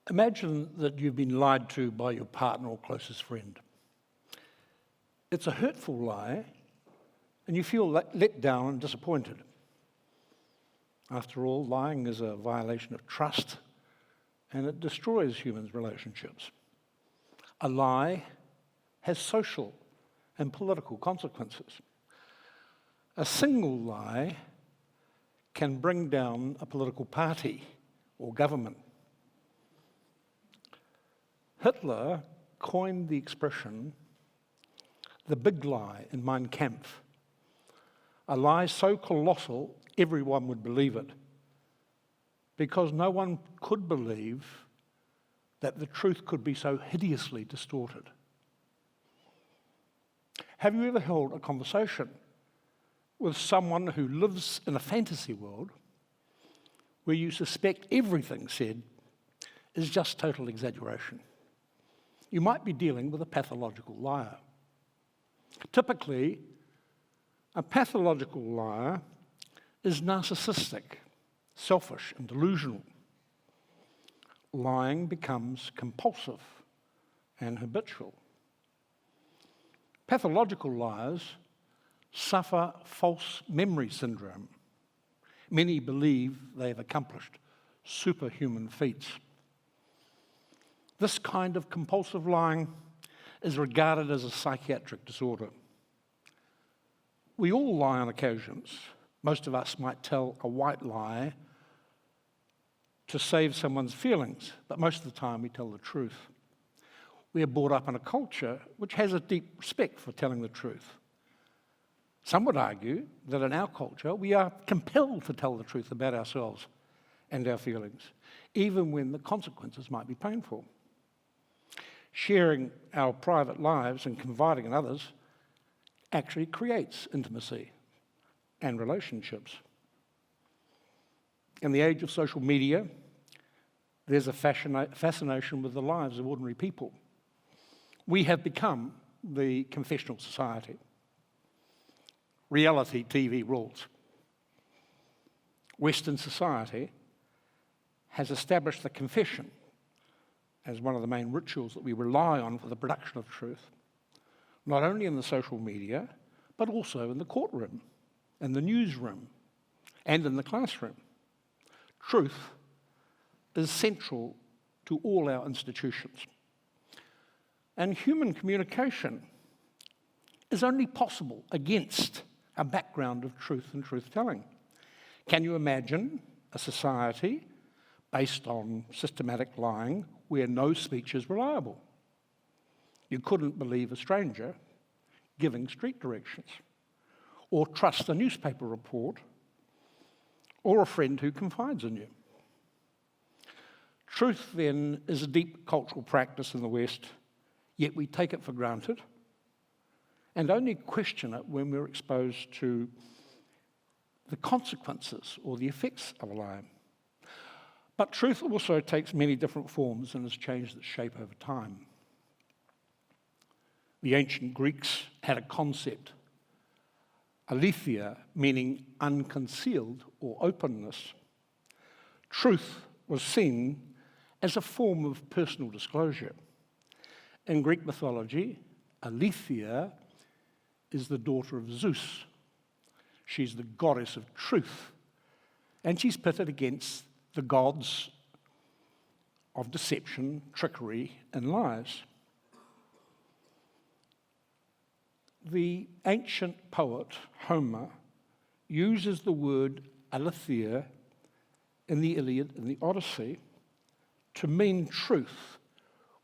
Imagine that you've been lied to by your partner or closest friend. It's a hurtful lie, and you feel let down and disappointed. After all, lying is a violation of trust, and it destroys human relationships. A lie has social and political consequences. A single lie can bring down a political party or government. Hitler coined the expression, the big lie in Mein Kampf, a lie so colossal everyone would believe it, because no one could believe that the truth could be so hideously distorted. Have you ever held a conversation with someone who lives in a fantasy world where you suspect everything said is just total exaggeration? You might be dealing with a pathological liar. Typically, a pathological liar is narcissistic, selfish, and delusional. Lying becomes compulsive and habitual. Pathological liars suffer false memory syndrome. Many believe they have accomplished superhuman feats. This kind of compulsive lying is regarded as a psychiatric disorder. We all lie on occasions. Most of us might tell a white lie to save someone's feelings, but most of the time we tell the truth. We are brought up in a culture which has a deep respect for telling the truth. Some would argue that in our culture we are compelled to tell the truth about ourselves and our feelings, even when the consequences might be painful. Sharing our private lives and confiding in others actually creates intimacy and relationships. In the age of social media, there's a fascination with the lives of ordinary people. We have become the Confessional Society. Reality TV rules. Western society has established the confession as one of the main rituals that we rely on for the production of truth, not only in the social media, but also in the courtroom, in the newsroom, and in the classroom. Truth is central to all our institutions. And human communication is only possible against a background of truth and truth-telling. Can you imagine a society based on systematic lying where no speech is reliable? You couldn't believe a stranger giving street directions, or trust a newspaper report, or a friend who confides in you. Truth, then, is a deep cultural practice in the West, yet we take it for granted and only question it when we're exposed to the consequences or the effects of a lie. But truth also takes many different forms and has changed its shape over time. The ancient Greeks had a concept, aletheia, meaning unconcealed or openness. Truth was seen as a form of personal disclosure. In Greek mythology, aletheia is the daughter of Zeus. She's the goddess of truth, and she's pitted against the gods of deception, trickery, and lies. The ancient poet Homer uses the word aletheia in the Iliad and the Odyssey to mean truth,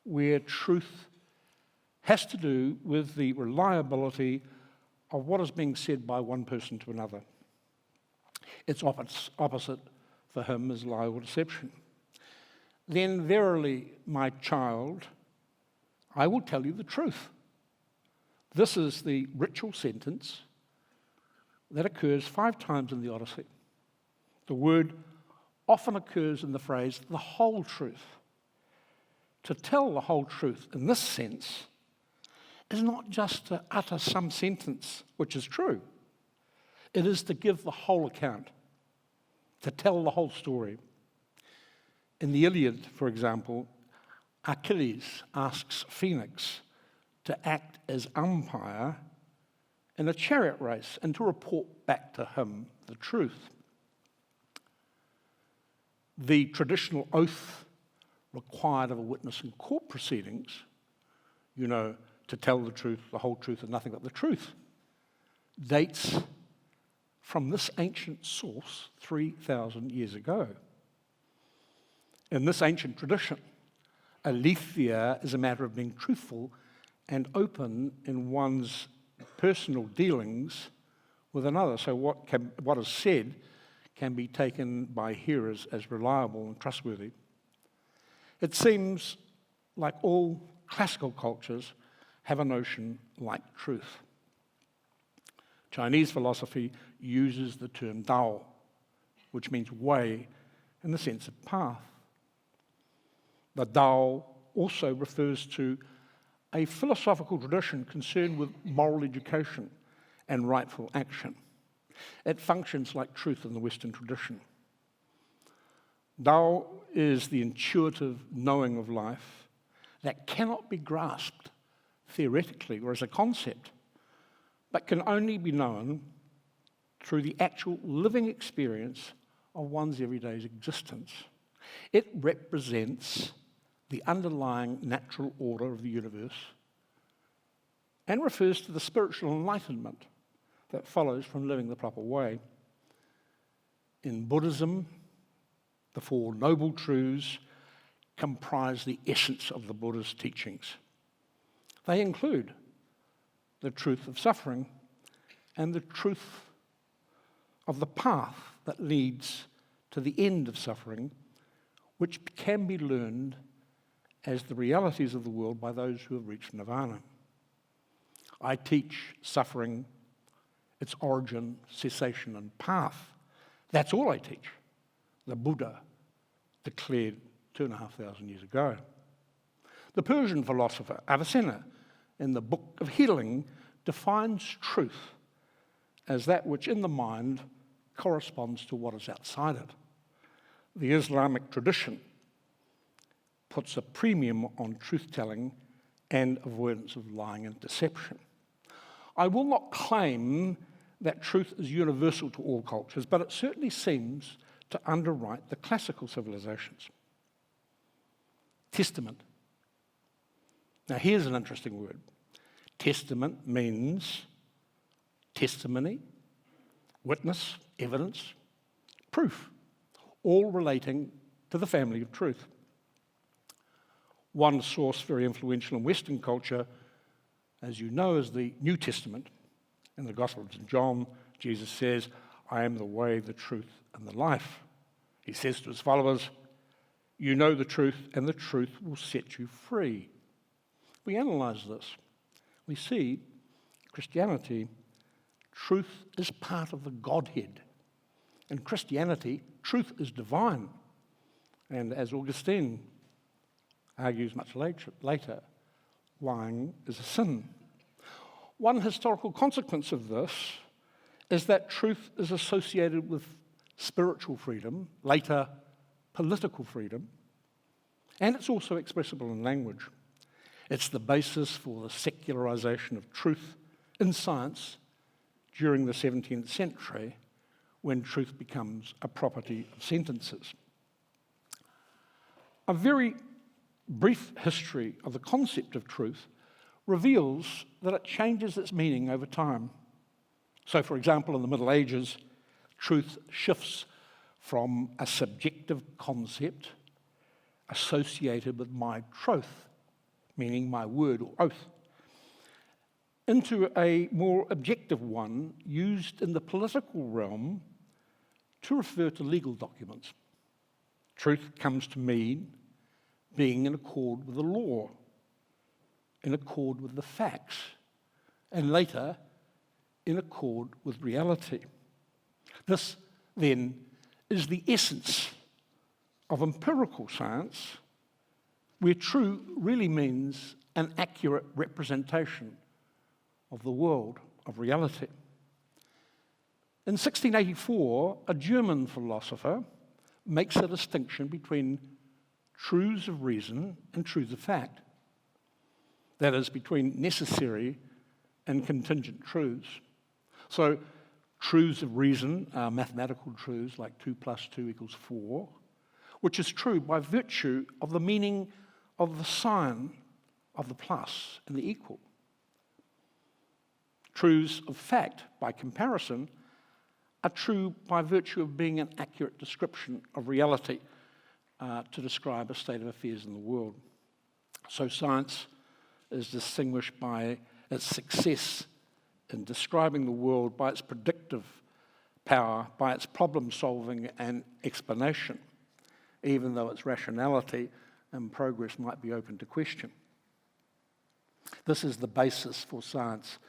where truth has to do with the reliability of what is being said by one person to another. Its opposite for him is lie or deception. Then verily, my child, I will tell you the truth. This is the ritual sentence that occurs 5 times in the Odyssey. The word often occurs in the phrase, the whole truth. To tell the whole truth in this sense is not just to utter some sentence which is true. It is to give the whole account, to tell the whole story. In the Iliad, for example, Achilles asks Phoenix to act as umpire in a chariot race and to report back to him the truth. The traditional oath required of a witness in court proceedings, to tell the truth, the whole truth, and nothing but the truth, dates from this ancient source 3,000 years ago. In this ancient tradition, aletheia is a matter of being truthful and open in one's personal dealings with another. So what is said can be taken by hearers as reliable and trustworthy. It seems like all classical cultures have a notion like truth. Chinese philosophy uses the term Dao, which means way in the sense of path. The Dao also refers to a philosophical tradition concerned with moral education and rightful action. It functions like truth in the Western tradition. Dao is the intuitive knowing of life that cannot be grasped theoretically or as a concept, but can only be known through the actual living experience of one's everyday existence. It represents the underlying natural order of the universe and refers to the spiritual enlightenment that follows from living the proper way. In Buddhism, the Four Noble Truths comprise the essence of the Buddha's teachings. They include the truth of suffering and the truth of the path that leads to the end of suffering, which can be learned as the realities of the world by those who have reached nirvana. I teach suffering, its origin, cessation, and path. That's all I teach. The Buddha declared 2,500 years ago. The Persian philosopher Avicenna, in the Book of Healing, defines truth as that which in the mind corresponds to what is outside it. The Islamic tradition puts a premium on truth-telling and avoidance of lying and deception. I will not claim that truth is universal to all cultures, but it certainly seems to underwrite the classical civilizations. Testament. Now here's an interesting word. Testament means testimony, witness, evidence, proof, all relating to the family of truth. One source very influential in Western culture, as you know, is the New Testament. In the Gospel of St. John, Jesus says, I am the way, the truth, and the life. He says to his followers, you know the truth, and the truth will set you free. We analyze this. We see Christianity, truth is part of the Godhead. In Christianity, truth is divine. And as Augustine argues much later, lying is a sin. One historical consequence of this is that truth is associated with spiritual freedom, later political freedom, and it's also expressible in language. It's the basis for the secularization of truth in science during the 17th century, when truth becomes a property of sentences. A very brief history of the concept of truth reveals that it changes its meaning over time. So, for example, in the Middle Ages, truth shifts from a subjective concept associated with my troth, meaning my word or oath, into a more objective one used in the political realm to refer to legal documents. Truth comes to mean being in accord with the law, in accord with the facts, and later in accord with reality. This, then, is the essence of empirical science, where true really means an accurate representation of the world, of reality. In 1684, a German philosopher makes a distinction between truths of reason and truths of fact. That is, between necessary and contingent truths. So, truths of reason are mathematical truths like 2 + 2 = 4, which is true by virtue of the meaning of the sign of the plus and the equal. Truths of fact, by comparison, are true by virtue of being an accurate description of reality to describe a state of affairs in the world. So science is distinguished by its success in describing the world by its predictive power, by its problem solving and explanation, even though its rationality and progress might be open to question. This is the basis for science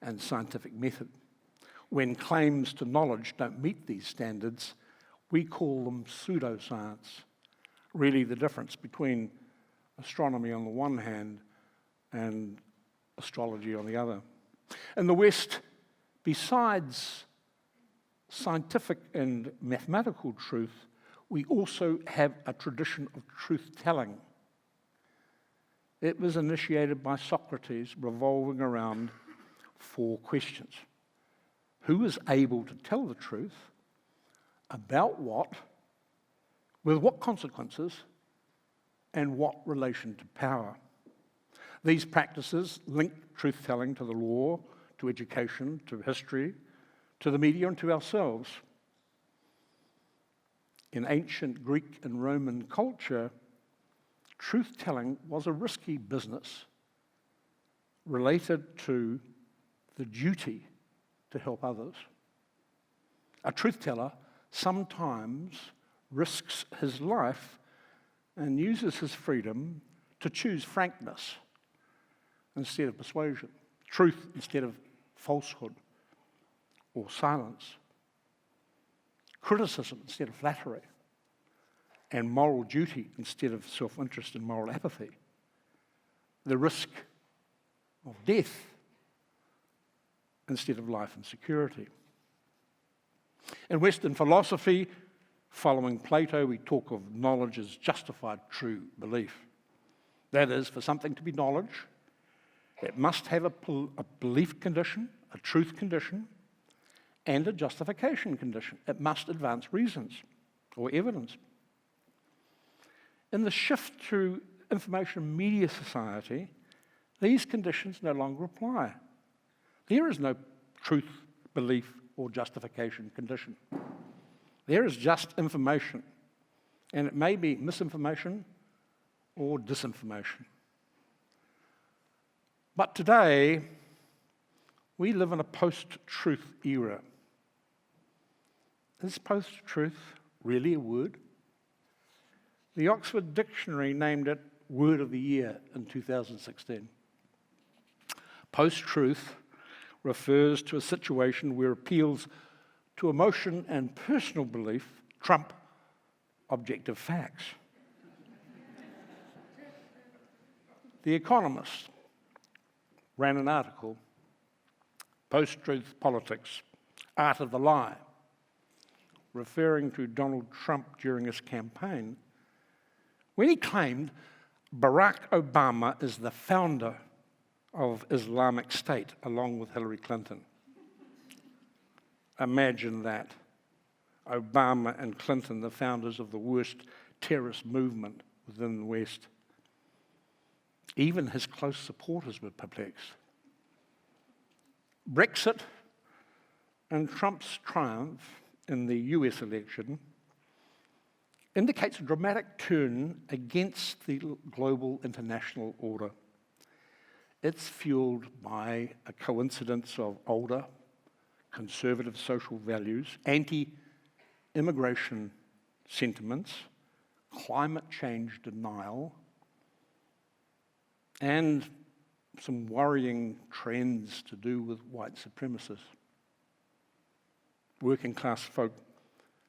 and scientific method. When claims to knowledge don't meet these standards, we call them pseudoscience. Really the difference between astronomy on the one hand and astrology on the other. In the West, besides scientific and mathematical truth, we also have a tradition of truth-telling. It was initiated by Socrates, revolving around 4 questions. Who is able to tell the truth? About what? With what consequences? And what relation to power? These practices link truth-telling to the law, to education, to history, to the media, and to ourselves. In ancient Greek and Roman culture, truth-telling was a risky business related to the duty to help others. A truth-teller sometimes risks his life and uses his freedom to choose frankness instead of persuasion, truth instead of falsehood or silence, criticism instead of flattery, and moral duty instead of self-interest and moral apathy. The risk of death instead of life and security. In Western philosophy, following Plato, we talk of knowledge as justified true belief. That is, for something to be knowledge, it must have a belief condition, a truth condition, and a justification condition. It must advance reasons or evidence. In the shift to information media society, these conditions no longer apply. There is no truth, belief, or justification condition. There is just information, and it may be misinformation or disinformation. But today, we live in a post-truth era. Is post-truth really a word? The Oxford Dictionary named it Word of the Year in 2016. Post-truth refers to a situation where appeals to emotion and personal belief trump objective facts. The Economist ran an article, Post-Truth Politics, Art of the Lie, referring to Donald Trump during his campaign, when he claimed Barack Obama is the founder of Islamic State, along with Hillary Clinton. Imagine that. Obama and Clinton, the founders of the worst terrorist movement within the West. Even his close supporters were perplexed. Brexit and Trump's triumph in the US election indicates a dramatic turn against the global international order. It's fueled by a coincidence of older, conservative social values, anti-immigration sentiments, climate change denial, and some worrying trends to do with white supremacists. Working class folk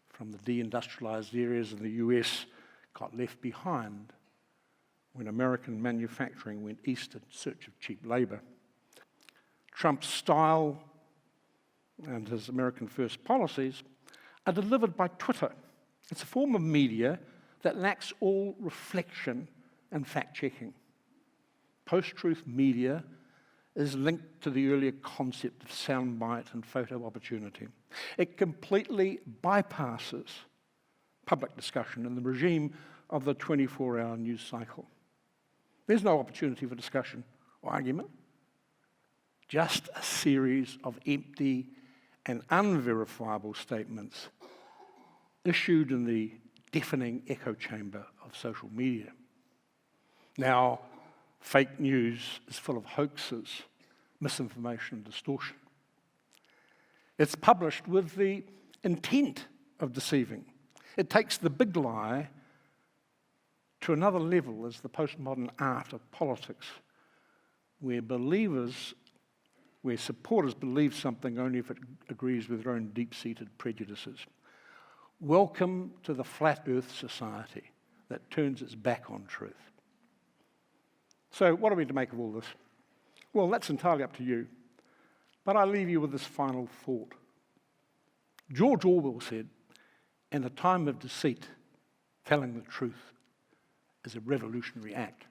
from the deindustrialized areas in the US got left behind when American manufacturing went east in search of cheap labor. Trump's style and his American First policies are delivered by Twitter. It's a form of media that lacks all reflection and fact-checking. Post-truth media is linked to the earlier concept of soundbite and photo opportunity. It completely bypasses public discussion in the regime of the 24-hour news cycle. There's no opportunity for discussion or argument, just a series of empty and unverifiable statements issued in the deafening echo chamber of social media. Now, fake news is full of hoaxes, misinformation, and distortion. It's published with the intent of deceiving. It takes the big lie to another level as the postmodern art of politics, where supporters believe something only if it agrees with their own deep-seated prejudices. Welcome to the flat earth society that turns its back on truth. So what are we to make of all this? Well, that's entirely up to you. But I leave you with this final thought. George Orwell said, "In a time of deceit, telling the truth is a revolutionary act."